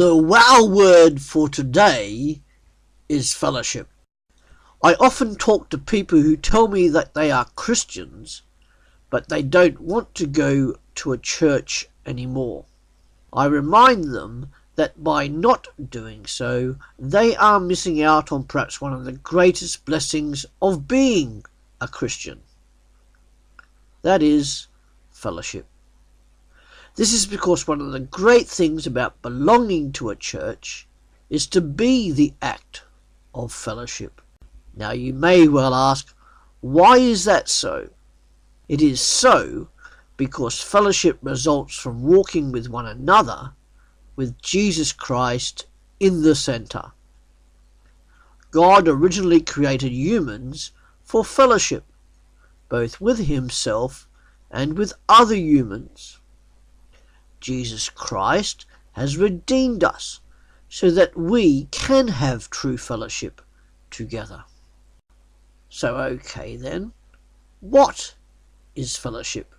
The wow word for today is fellowship. I often talk to people who tell me that they are Christians, but they don't want to go to a church anymore. I remind them that by not doing so, they are missing out on perhaps one of the greatest blessings of being a Christian. That is fellowship. This is because one of the great things about belonging to a church is to be the act of fellowship. Now you may well ask, why is that so? It is so because fellowship results from walking with one another with Jesus Christ in the centre. God originally created humans for fellowship, both with himself and with other humans. Jesus Christ has redeemed us so that we can have true fellowship together. So okay then, what is fellowship?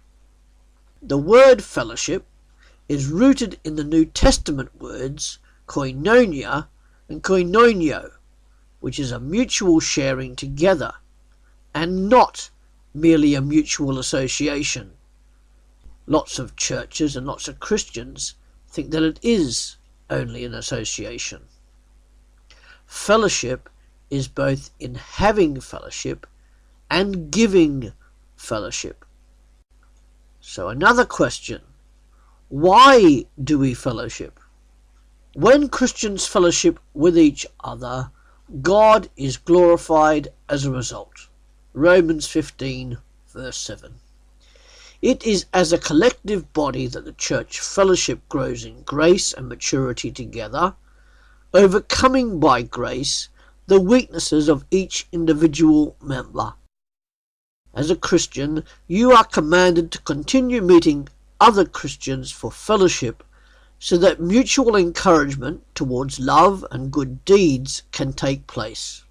The word fellowship is rooted in the New Testament words koinonia and koinonio, which is a mutual sharing together and not merely a mutual association. Lots of churches and lots of Christians think that it is only an association. Fellowship is both in having fellowship and giving fellowship. So another question, why do we fellowship? When Christians fellowship with each other, God is glorified as a result. Romans 15 verse 7. It is as a collective body that the church fellowship grows in grace and maturity together, overcoming by grace the weaknesses of each individual member. As a Christian, you are commanded to continue meeting other Christians for fellowship so that mutual encouragement towards love and good deeds can take place.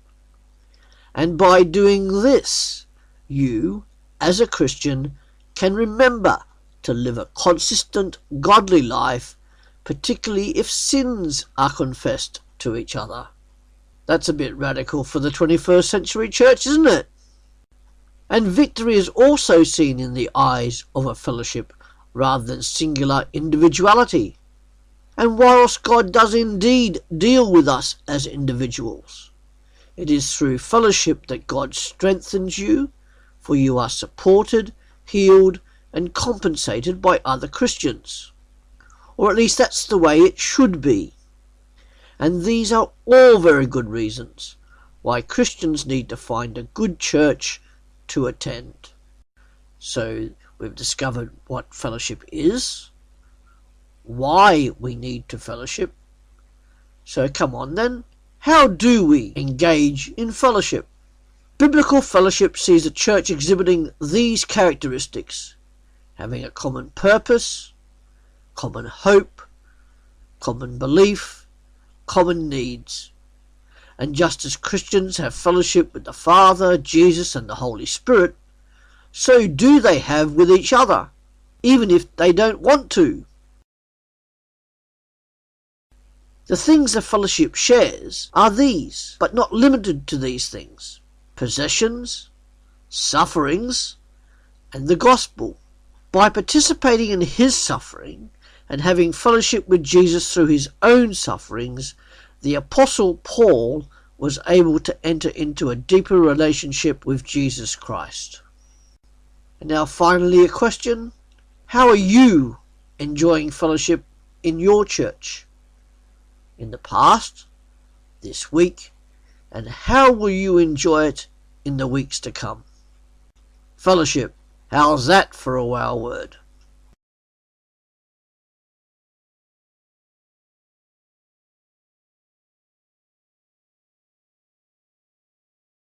And by doing this, you, as a Christian, can remember to live a consistent, godly life, particularly if sins are confessed to each other. That's a bit radical for the 21st century church, isn't it? And victory is also seen in the eyes of a fellowship rather than singular individuality. And whilst God does indeed deal with us as individuals, it is through fellowship that God strengthens you, for you are supported, healed and compensated by other Christians. Or at least that's the way it should be. And these are all very good reasons why Christians need to find a good church to attend. So we've discovered what fellowship is, why we need to fellowship. So come on then, how do we engage in fellowship? Biblical fellowship sees a church exhibiting these characteristics: having a common purpose, common hope, common belief, common needs. And just as Christians have fellowship with the Father, Jesus and the Holy Spirit, so do they have with each other, even if they don't want to. The things the fellowship shares are these, but not limited to these things: possessions, sufferings, and the gospel. By participating in his suffering and having fellowship with Jesus through his own sufferings, the Apostle Paul was able to enter into a deeper relationship with Jesus Christ. And now finally a question: how are you enjoying fellowship in your church? In the past, this week, and how will you enjoy it in the weeks to come? Fellowship, how's that for a wow word?